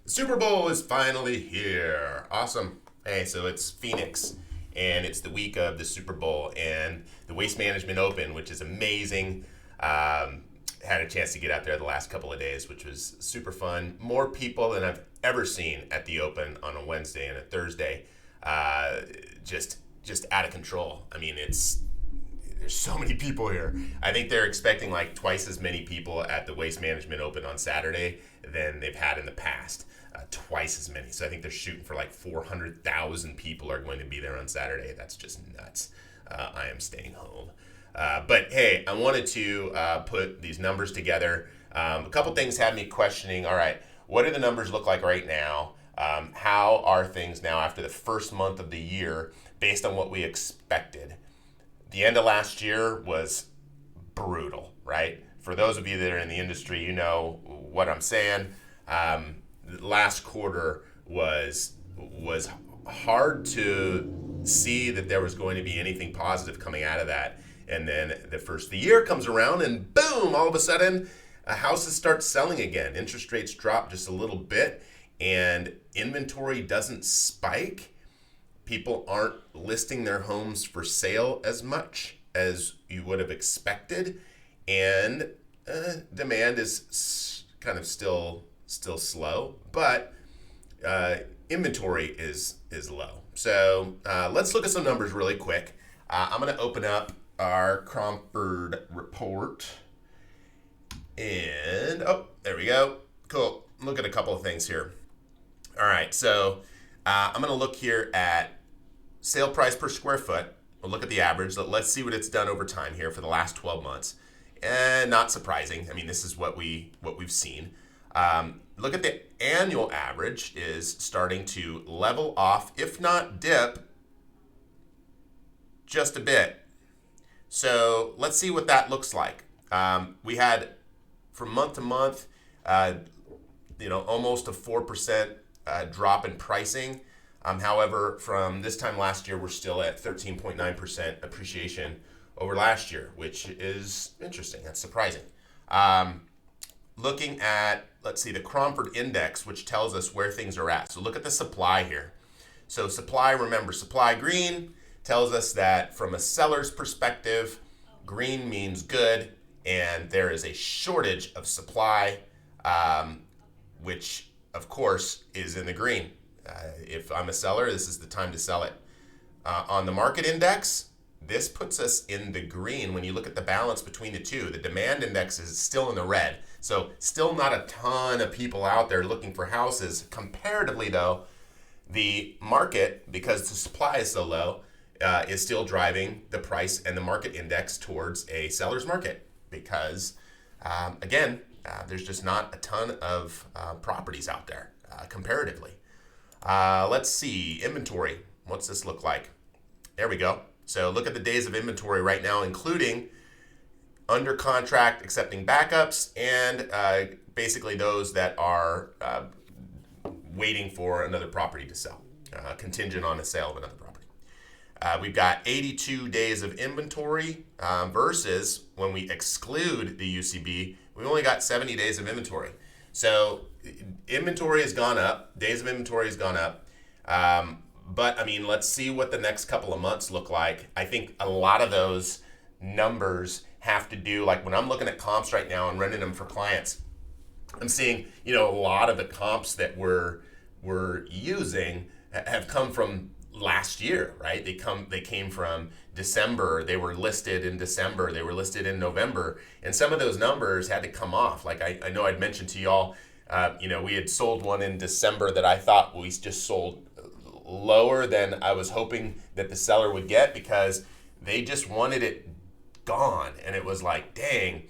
The Super Bowl is finally here. Awesome. Hey, so it's Phoenix, and it's the week of the Super Bowl and the Waste Management Open, which is amazing. Had a chance to get out there the last couple of days, which was super fun. More people than I've ever seen at the Open on a Wednesday and a Thursday. Just out of control. I mean, there's so many people here. I think they're expecting like twice as many people at the Waste Management Open on Saturday than they've had in the past. Twice as many. So I think they're shooting for like 400,000 people are going to be there on Saturday. That's just nuts. I am staying home. But hey, I wanted to put these numbers together. A couple things had me questioning, all right, what do the numbers look like right now? How are things now after the first month of the year based on what we expected? The end of last year was brutal, right? For those of you that are in the industry, you know what I'm saying. The last quarter was hard to see that there was going to be anything positive coming out of that. And then the first of the year comes around and boom, all of a sudden, houses start selling again. Interest rates drop just a little bit and inventory doesn't spike. People aren't listing their homes for sale as much as you would have expected. And demand is kind of still slow, but inventory is low. So let's look at some numbers really quick. I'm going to open up our Cromford report. And, there we go. Cool. Look at a couple of things here. All right, so I'm going to look here at sale price per square foot. We'll look at the average. Let's see what it's done over time here for the last 12 months. And not surprising. I mean, this is what we've seen. Look at the annual average is starting to level off, if not dip, just a bit. So let's see what that looks like. We had from month to month, almost a 4% drop in pricing. However, from this time last year, we're still at 13.9% appreciation over last year, which is interesting. That's surprising. Looking at, let's see, the Cromford Index, which tells us where things are at. So look at the supply here. So supply, remember, supply green tells us that from a seller's perspective, green means good, and there is a shortage of supply, which, of course, is in the green. If I'm a seller, this is the time to sell it. On the market index, this puts us in the green. When you look at the balance between the two, the demand index is still in the red. So still not a ton of people out there looking for houses. Comparatively, though, the market, because the supply is so low, is still driving the price and the market index towards a seller's market because, again, there's just not a ton of properties out there comparatively. Let's see, inventory. What's this look like? There we go. So look at the days of inventory right now, including under contract accepting backups and basically those that are waiting for another property to sell, contingent on the sale of another property. We've got 82 days of inventory versus when we exclude the UCB, we've only got 70 days of inventory. So inventory has gone up, days of inventory has gone up. But, I mean, let's see what the next couple of months look like. I think a lot of those numbers have to do, like when I'm looking at comps right now and running them for clients, I'm seeing, a lot of the comps that we're using have come from last year, right? They came from December. They were listed in December. They were listed in November. And some of those numbers had to come off. Like I know I'd mentioned to y'all, we had sold one in December that I thought we just sold lower than I was hoping that the seller would get because they just wanted it gone. And it was like, dang,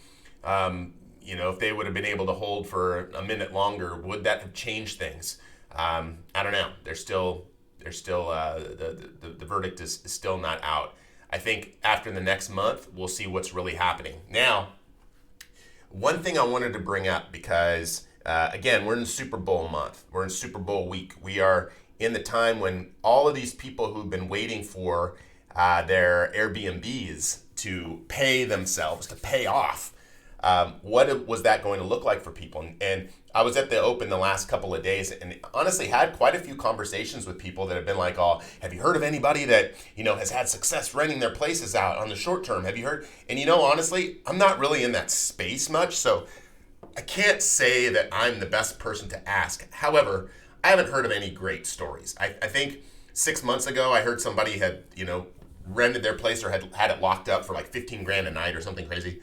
if they would have been able to hold for a minute longer, would that have changed things? I don't know. They're still the verdict is still not out. I think after the next month, we'll see what's really happening. Now, one thing I wanted to bring up because, again, we're in Super Bowl month. We're in Super Bowl week. We are in the time when all of these people who've been waiting for their Airbnbs to pay themselves, to pay off, what was that going to look like for people? And I was at the open the last couple of days and honestly had quite a few conversations with people that have been like, oh, have you heard of anybody that, has had success renting their places out on the short term? Have you heard? And honestly, I'm not really in that space much, so I can't say that I'm the best person to ask. However, I haven't heard of any great stories. I think 6 months ago, I heard somebody had, rented their place or had it locked up for like 15 grand a night or something crazy.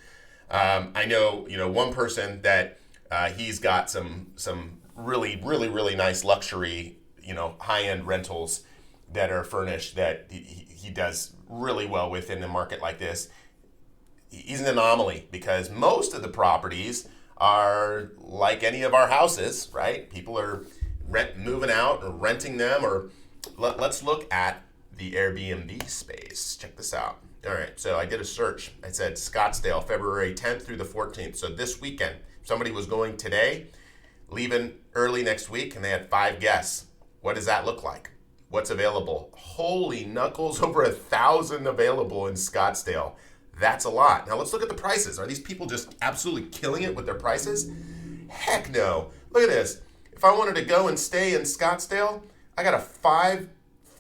I know, one person that he's got some really, really, really nice luxury, high-end rentals that are furnished that he does really well with in a market like this. He's an anomaly because most of the properties are like any of our houses, right? People are moving out or renting them, or let's look at the Airbnb space. Check this out. All right, so I did a search. I said Scottsdale, February 10th through the 14th. So this weekend, somebody was going today, leaving early next week, and they had 5 guests. What does that look like? What's available? Holy knuckles, over 1,000 available in Scottsdale. That's a lot. Now let's look at the prices. Are these people just absolutely killing it with their prices? Heck no. Look at this. If I wanted to go and stay in Scottsdale, I got a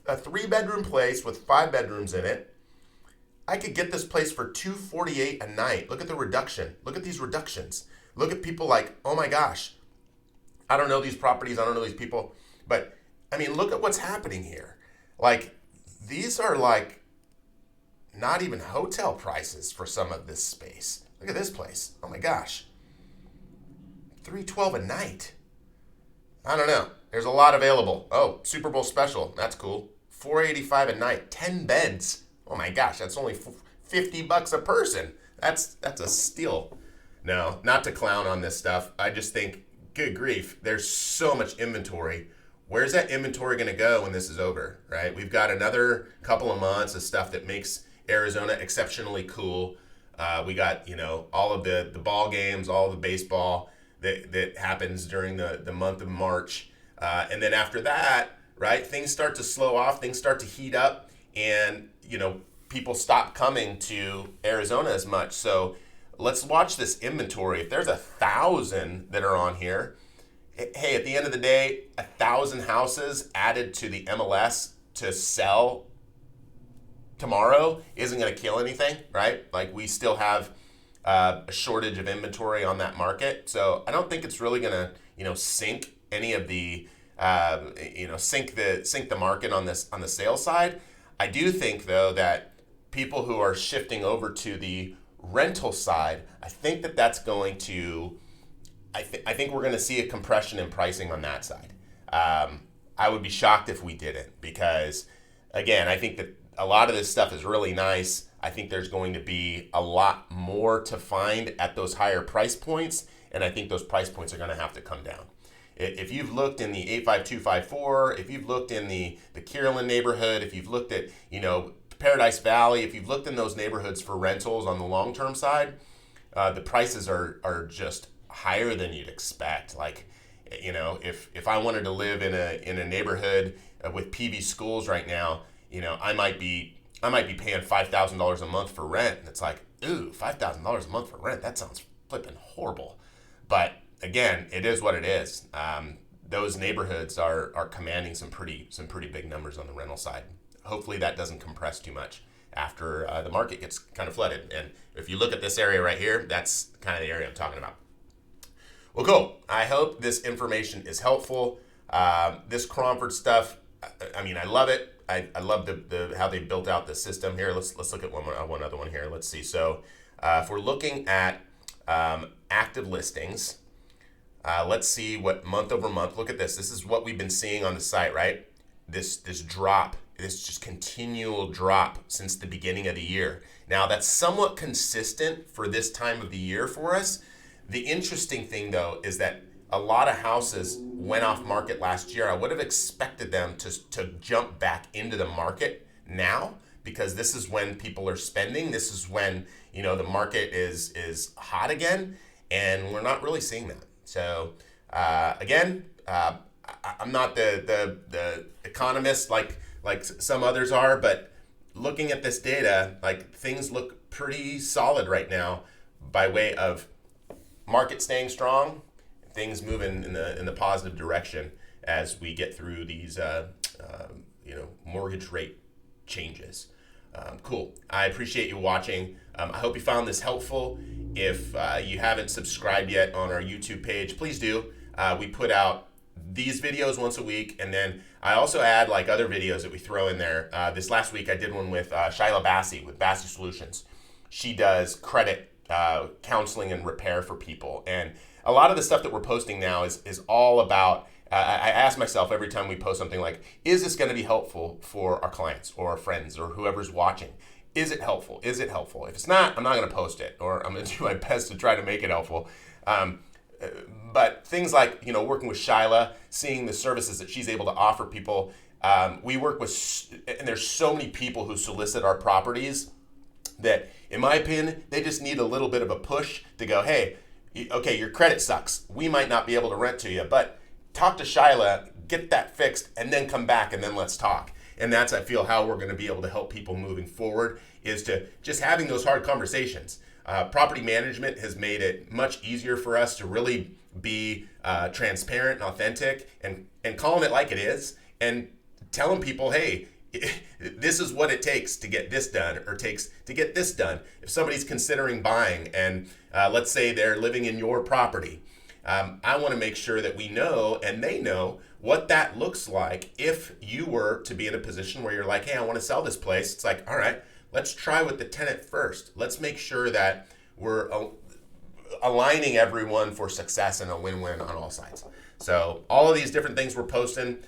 3-bedroom place with 5 bedrooms in it. I could get this place for $248 a night. Look at the reduction. Look at these reductions. Look at people like, oh my gosh, I don't know these properties, I don't know these people. But I mean, look at what's happening here. Like, these are like not even hotel prices for some of this space. Look at this place. Oh my gosh. $312 a night. I don't know. There's a lot available. Oh, Super Bowl special. That's cool. $485 a night. 10 beds. Oh my gosh, that's only $50 a person. That's a steal. No, not to clown on this stuff. I just think, good grief, there's so much inventory. Where's that inventory going to go when this is over, right? We've got another couple of months of stuff that makes Arizona exceptionally cool. We got, all of the ball games, all the baseball that happens during the month of March. And then after that, right, things start to slow off, things start to heat up, and, people stop coming to Arizona as much. So let's watch this inventory. If there's 1,000 that are on here, hey, at the end of the day, 1,000 houses added to the MLS to sell tomorrow isn't going to kill anything, right? Like, we still have a shortage of inventory on that market. So I don't think it's really going to, sink any of the, sink the market on the sales side. I do think, though, that people who are shifting over to the rental side, I think that's going to, I think we're going to see a compression in pricing on that side. I would be shocked if we didn't, because, again, I think that a lot of this stuff is really nice. I think there's going to be a lot more to find at those higher price points, and I think those price points are going to have to come down. If you've looked in the 85254, if you've looked in the Kierland neighborhood, if you've looked at, Paradise Valley, if you've looked in those neighborhoods for rentals on the long-term side, the prices are just higher than you'd expect. Like, if I wanted to live in a neighborhood with PV schools right now, I might be paying $5,000 a month for rent. And it's like, ooh, $5,000 a month for rent. That sounds flipping horrible. But again, it is what it is. Those neighborhoods are commanding some pretty big numbers on the rental side. Hopefully that doesn't compress too much after the market gets kind of flooded. And if you look at this area right here, that's kind of the area I'm talking about. Well, cool. I hope this information is helpful. This Cromford stuff, I mean, I love it. I love the how they built out the system here. Let's look at one other one here. Let's see. So if we're looking at active listings, let's see what month over month. Look at this. This is what we've been seeing on the site, right? This drop, this just continual drop since the beginning of the year. Now, that's somewhat consistent for this time of the year for us. The interesting thing, though, is that a lot of houses went off market last year. I would have expected them to jump back into the market now, because this is when people are spending. This is when, the market is hot again, and we're not really seeing that. So again, I'm not the economist like some others are, but looking at this data, like, things look pretty solid right now by way of market staying strong, things moving in the positive direction as we get through these mortgage rate changes. Cool. I appreciate you watching. I hope you found this helpful. If you haven't subscribed yet on our YouTube page, please do. We put out these videos once a week, and then I also add like other videos that we throw in there. This last week I did one with Shyla Bassey with Bassey Solutions. She does credit counseling and repair for people, and a lot of the stuff that we're posting now is all about. I ask myself every time we post something like, is this going to be helpful for our clients or our friends or whoever's watching? Is it helpful? Is it helpful? If it's not, I'm not going to post it, or I'm going to do my best to try to make it helpful. But things like, working with Shyla, seeing the services that she's able to offer people. We work with, and there's so many people who solicit our properties that, in my opinion, they just need a little bit of a push to go, hey, okay, your credit sucks. We might not be able to rent to you, but talk to Shyla, get that fixed, and then come back, and then let's talk. And that's, I feel, how we're going to be able to help people moving forward, is to just having those hard conversations. Property management has made it much easier for us to really be transparent and authentic, and calling it like it is, and telling people, hey, this is what it takes to get this done, or takes to get this done. If somebody's considering buying, and let's say they're living in your property, I want to make sure that we know, and they know, what that looks like if you were to be in a position where you're like, hey, I want to sell this place. It's like, all right, let's try with the tenant first. Let's make sure that we're aligning everyone for success and a win-win on all sides. So all of these different things we're posting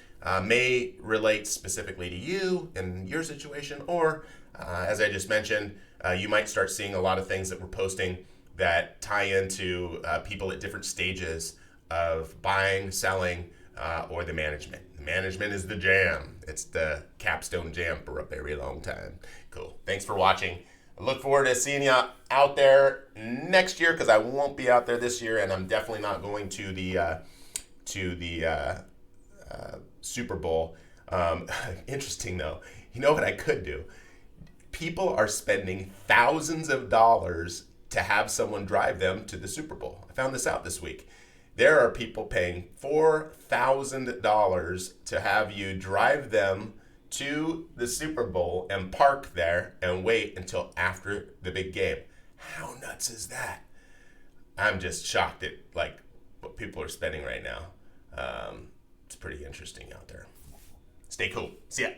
may relate specifically to you and your situation, or as I just mentioned, you might start seeing a lot of things that we're posting that tie into people at different stages of buying, selling, or the management. The management is the jam. It's the capstone jam for a very long time. Cool. Thanks for watching. I look forward to seeing you out there next year, because I won't be out there this year, and I'm definitely not going to the Super Bowl. Interesting though. You know what I could do? People are spending thousands of dollars to have someone drive them to the Super Bowl. I found this out this week. There are people paying $4,000 to have you drive them to the Super Bowl and park there and wait until after the big game. How nuts is that? I'm just shocked at like what people are spending right now. It's pretty interesting out there. Stay cool. See ya.